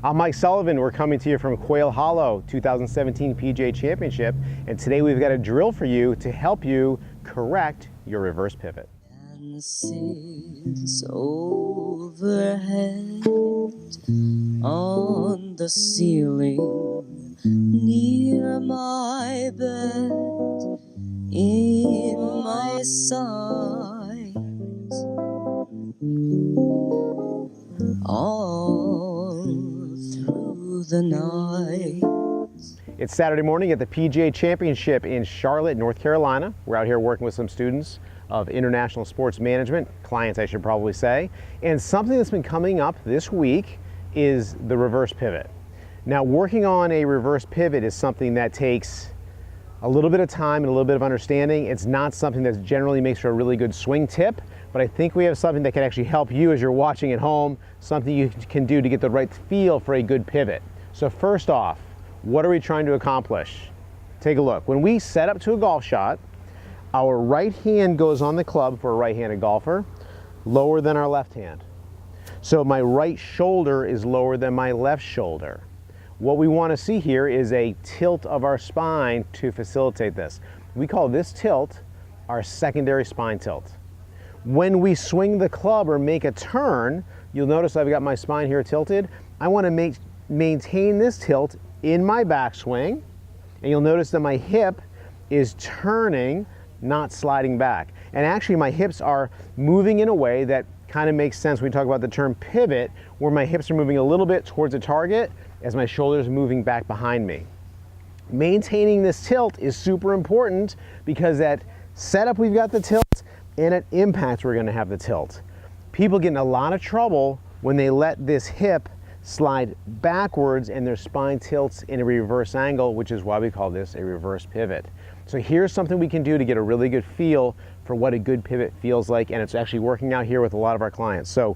I'm Mike Sullivan. We're coming to you from Quail Hollow 2017 PGA Championship, and today we've got a drill for you to help you correct your reverse pivot. Dances overhead on the ceiling near my bed, in my sight, all through the night. It's Saturday morning at the PGA Championship in Charlotte, North Carolina. We're out here working with some students of international sports management, clients I should probably say, and something that's been coming up this week is the reverse pivot. Now, working on a reverse pivot is something that takes a little bit of time and a little bit of understanding. It's not something that generally makes for a really good swing tip, but I think we have something that can actually help you as you're watching at home, something you can do to get the right feel for a good pivot. So first off, what are we trying to accomplish? Take a look. When we set up to a golf shot, our right hand goes on the club for a right-handed golfer, lower than our left hand. So my right shoulder is lower than my left shoulder. What we want to see here is a tilt of our spine to facilitate this. We call this tilt our secondary spine tilt. When we swing the club or make a turn, you'll notice I've got my spine here tilted. I want to maintain this tilt in my backswing, and you'll notice that my hip is turning, not sliding back. And actually my hips are moving in a way that kind of makes sense when we talk about the term pivot, where my hips are moving a little bit towards the target as my shoulders are moving back behind me. Maintaining this tilt is super important because at setup we've got the tilt, and at impact we're going to have the tilt. People get in a lot of trouble when they let this hip slide backwards and their spine tilts in a reverse angle, which is why we call this a reverse pivot. So here's something we can do to get a really good feel for what a good pivot feels like, and it's actually working out here with a lot of our clients. So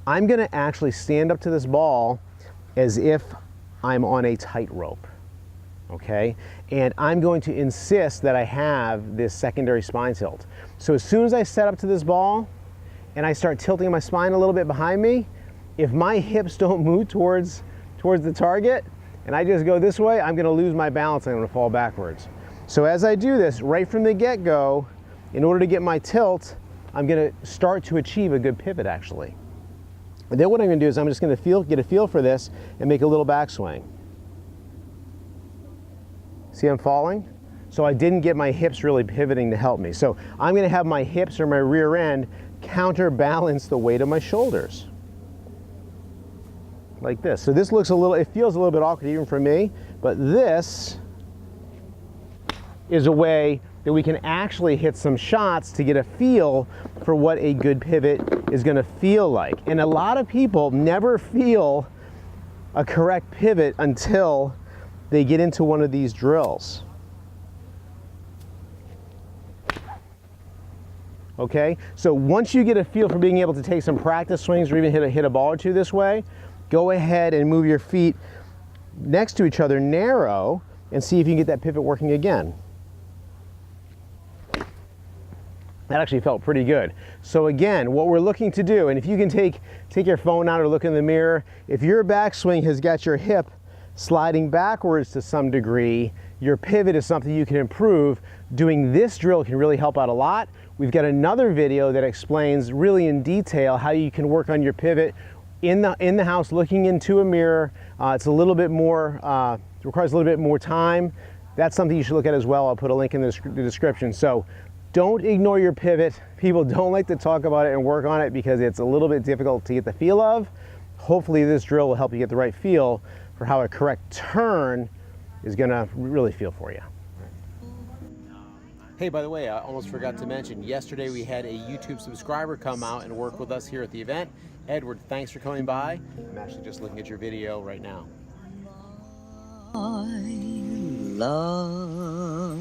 I'm going to actually stand up to this ball as if I'm on a tightrope, okay? And I'm going to insist that I have this secondary spine tilt. So as soon as I set up to this ball and I start tilting my spine a little bit behind me, if my hips don't move towards the target and I just go this way, I'm going to lose my balance and I'm going to fall backwards. So as I do this right from the get-go, in order to get my tilt, I'm going to start to achieve a good pivot actually. And then what I'm going to do is I'm just going to get a feel for this and make a little backswing. See, I'm falling? So I didn't get my hips really pivoting to help me. So I'm going to have my hips or my rear end counterbalance the weight of my shoulders. Like this. So this looks it feels a little bit awkward even for me, but this is a way that we can actually hit some shots to get a feel for what a good pivot is going to feel like. And a lot of people never feel a correct pivot until they get into one of these drills. Okay, so once you get a feel for being able to take some practice swings or even hit a ball or two this way, go ahead and move your feet next to each other narrow and see if you can get that pivot working again. That actually felt pretty good. So again, what we're looking to do, and if you can take your phone out or look in the mirror, if your backswing has got your hip sliding backwards to some degree, your pivot is something you can improve. Doing this drill can really help out a lot. We've got another video that explains really in detail how you can work on your pivot in the house, looking into a mirror. It's a little bit more, requires a little bit more time. That's something you should look at as well. I'll put a link in the description. So don't ignore your pivot. People don't like to talk about it and work on it because it's a little bit difficult to get the feel of. Hopefully this drill will help you get the right feel for how a correct turn is gonna really feel for you. Hey, by the way, I almost forgot to mention, yesterday we had a YouTube subscriber come out and work with us here at the event. Edward, thanks for coming by. I'm actually just looking at your video right now. I love